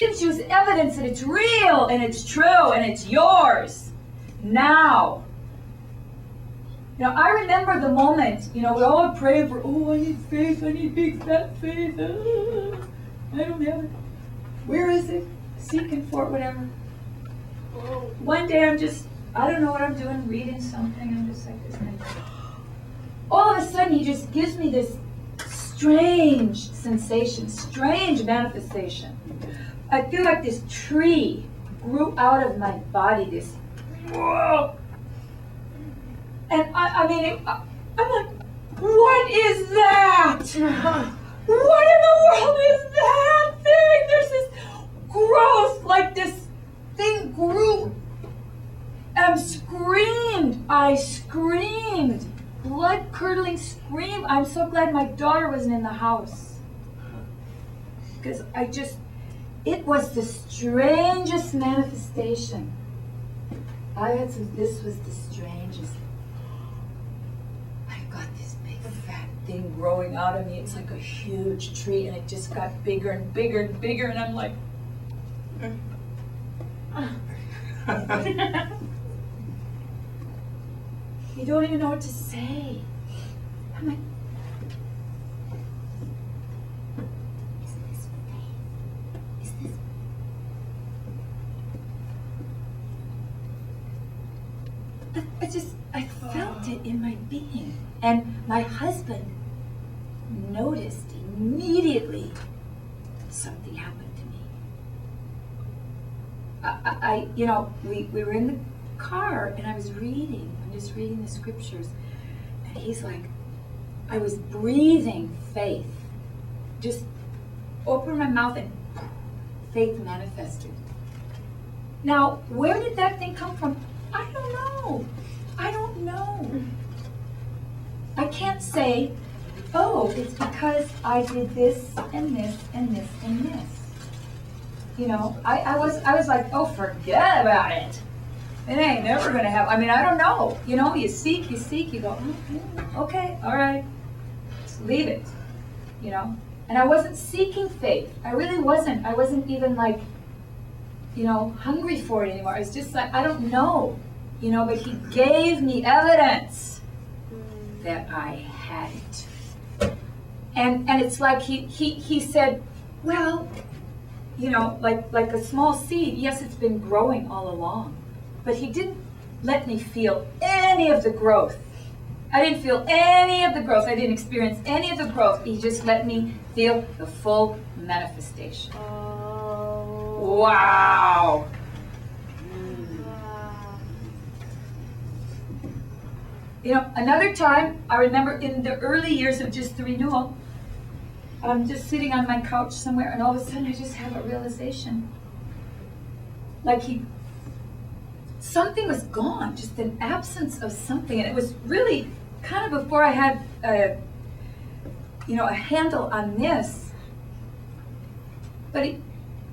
gives you evidence that it's real and it's true and it's yours now. You know, I remember the moment, you know, we all pray for, oh, I need faith, I need big fat faith. I don't have it. Where is it? Seeking for it, whatever. One day I don't know what I'm doing, reading something, I'm just like this. And all of a sudden he just gives me this strange sensation, strange manifestation. I feel like this tree grew out of my body, this, whoa. And I'm like, what is that? What in the world is that thing? There's this growth, like this thing grew and screamed. I screamed, blood-curdling scream. I'm so glad my daughter wasn't in the house. Because it was the strangest manifestation. This was the strangest. I got this big fat thing growing out of me. It's like a huge tree, and it just got bigger and bigger and bigger, and I'm like, you don't even know what to say. I'm like, is this faith? Is this? I felt it in my being. And my husband noticed immediately something happened to me. We were in the car and I'm just reading the scriptures. And he's like, I was breathing faith. Just opened my mouth and faith manifested. Now, where did that thing come from? I don't know. I can't say, oh, it's because I did this and this and this and this. You know, I was like, oh, forget about it. It ain't never gonna happen. I mean, I don't know. You know, you seek, you go, okay, all right, just leave it. You know, and I wasn't seeking faith. I really wasn't. I wasn't even like, you know, hungry for it anymore. It's just like, I don't know. You know, but he gave me evidence that I had it. And it's like he said, well, you know, like a small seed, yes, it's been growing all along. But he didn't let me feel any of the growth. I didn't feel any of the growth. I didn't experience any of the growth. He just let me feel the full manifestation. Oh. Wow. You know, another time, I remember in the early years of just the renewal, I'm just sitting on my couch somewhere, and all of a sudden I just have a realization. Like something was gone, just an absence of something. And it was really kind of before I had a handle on this. But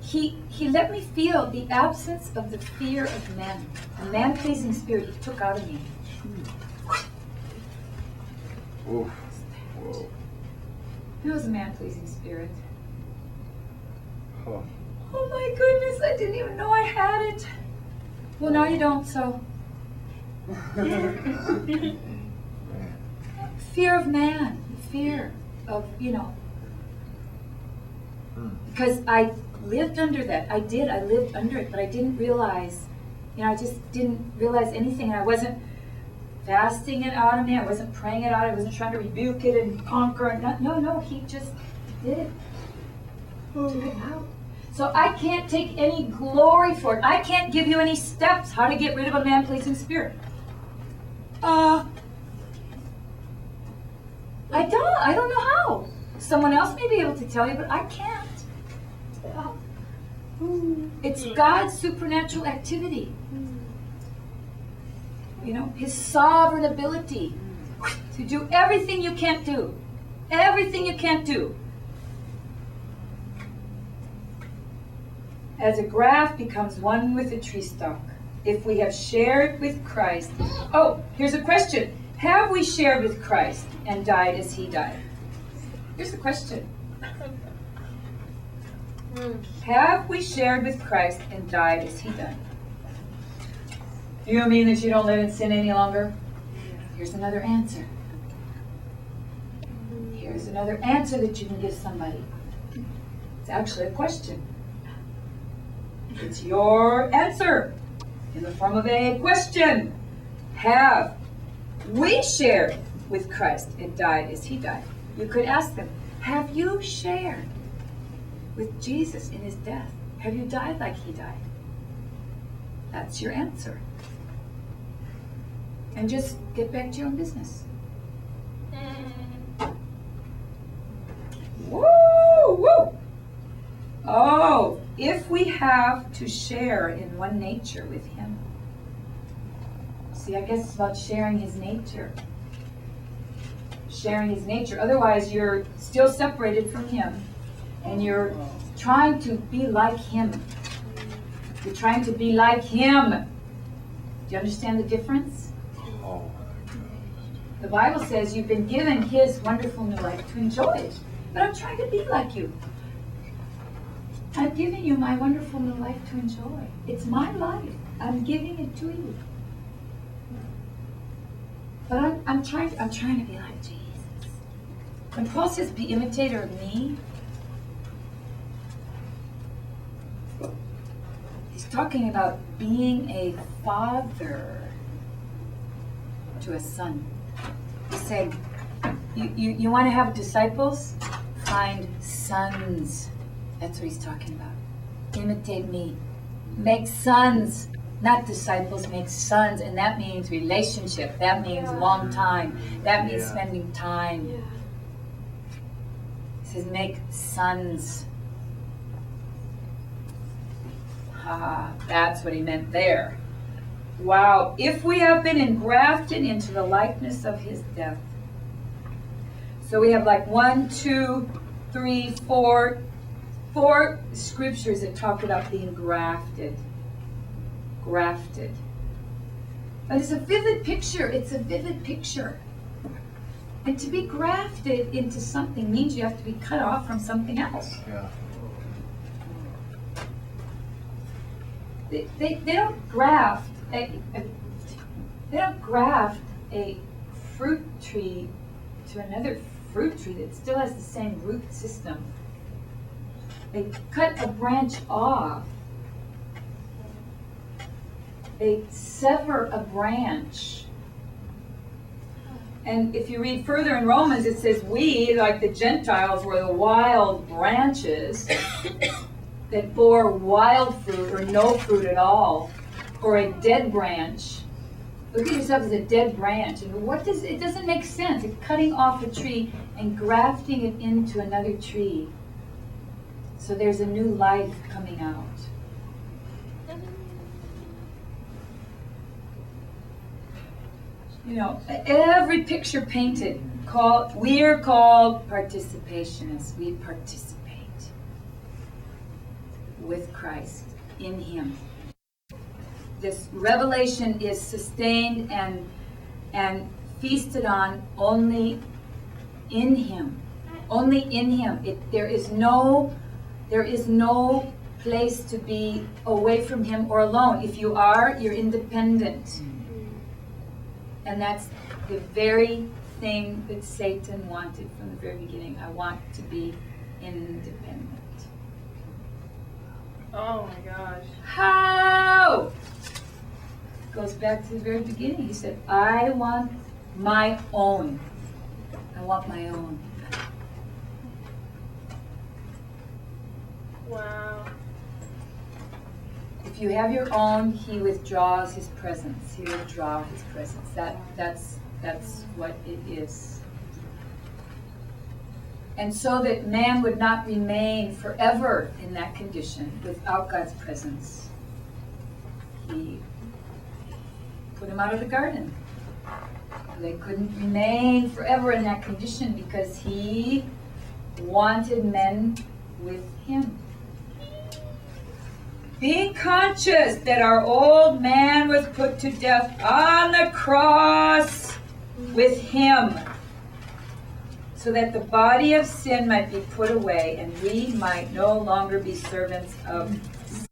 he let me feel the absence of the fear of men. A man-pleasing spirit he took out of me. Oof. Whoa. It was a man-pleasing spirit. Huh. Oh my goodness, I didn't even know I had it. Well, now you don't, so. Fear of man, fear of, you know. Because I lived under that. I lived under it, but I didn't realize, I just didn't realize anything. And I wasn't fasting it out of me. I wasn't praying it out. I wasn't trying to rebuke it and conquer it. No, he just did it. Took it out. So I can't take any glory for it. I can't give you any steps how to get rid of a man-pleasing spirit. I don't know how. Someone else may be able to tell you, but I can't. It's God's supernatural activity. You know, his sovereign ability to do everything you can't do. Everything you can't do. As a graft becomes one with the tree stalk, if we have shared with Christ. Oh, here's a question. Have we shared with Christ and died as he died? Here's the question. Have we shared with Christ and died as he died? You mean that you don't live in sin any longer? Here's another answer. Here's another answer that you can give somebody. It's actually a question. It's your answer in the form of a question. Have we shared with Christ and died as he died? You could ask them, have you shared with Jesus in his death? Have you died like he died? That's your answer. And just get back to your own business. Woo! Woo! Oh, if we have to share in one nature with him. See, I guess it's about sharing his nature. Sharing his nature. Otherwise, you're still separated from him. And you're trying to be like him. You're trying to be like him. Do you understand the difference? Oh. The Bible says you've been given his wonderful new life to enjoy it. But I'm trying to be like you. I'm giving you my wonderful new life to enjoy. It's my life. I'm giving it to you. But I'm trying to be like Jesus. When Paul says be imitator of me, he's talking about being a father to a son. He's saying, you want to have disciples? Find sons. That's what he's talking about. Imitate me. Make sons, not disciples, make sons. And that means relationship. That means long time. That means spending time. Yeah. He says, make sons. That's what he meant there. Wow. If we have been engrafted into the likeness of his death. So we have like 1, 2, 3, 4 scriptures that talk about being grafted. Grafted. But it's a vivid picture. It's a vivid picture. And to be grafted into something means you have to be cut off from something else. Yeah. They don't graft a fruit tree to another fruit tree that still has the same root system. They cut a branch off. They sever a branch. And if you read further in Romans, it says we, like the Gentiles, were the wild branches that bore wild fruit or no fruit at all, or a dead branch. Look at yourself as a dead branch. And it doesn't make sense. It's cutting off a tree and grafting it into another tree. So there's a new life coming out. You know, every picture painted, we are called participationists. We participate with Christ, in him. This revelation is sustained and feasted on only in him. Only in him. There is no place to be away from him or alone. If you are, you're independent. And that's the very thing that Satan wanted from the very beginning. I want to be independent. Oh my gosh. How? Goes back to the very beginning. He said, I want my own. I want my own. Wow. If you have your own, he withdraws his presence. He withdraws his presence. That's what it is. And so that man would not remain forever in that condition without God's presence, he put him out of the garden. They couldn't remain forever in that condition because he wanted men with him. Being conscious that our old man was put to death on the cross with him. so that the body of sin might be put away, and we might no longer be servants of